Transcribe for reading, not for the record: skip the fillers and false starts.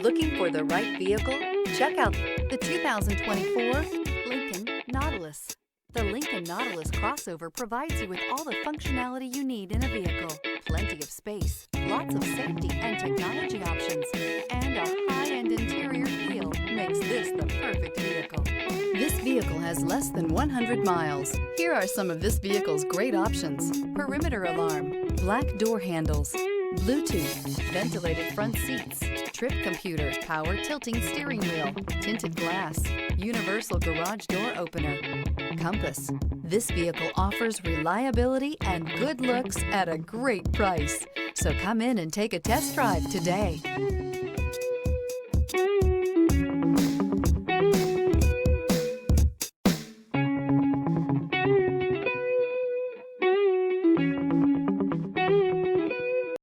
Looking for the right vehicle? Check out the 2024 Lincoln Nautilus. The Lincoln Nautilus crossover provides you with all the functionality you need in a vehicle. Plenty of space, lots of safety and technology options, and a high-end interior feel makes this the perfect vehicle. This vehicle has less than 100 miles. Here are some of this vehicle's great options: perimeter alarm, black door handles, Bluetooth, ventilated front seats, trip computer, power tilting steering wheel, tinted glass, universal garage door opener, compass. This vehicle offers reliability and good looks at a great price. So come in and take a test drive today.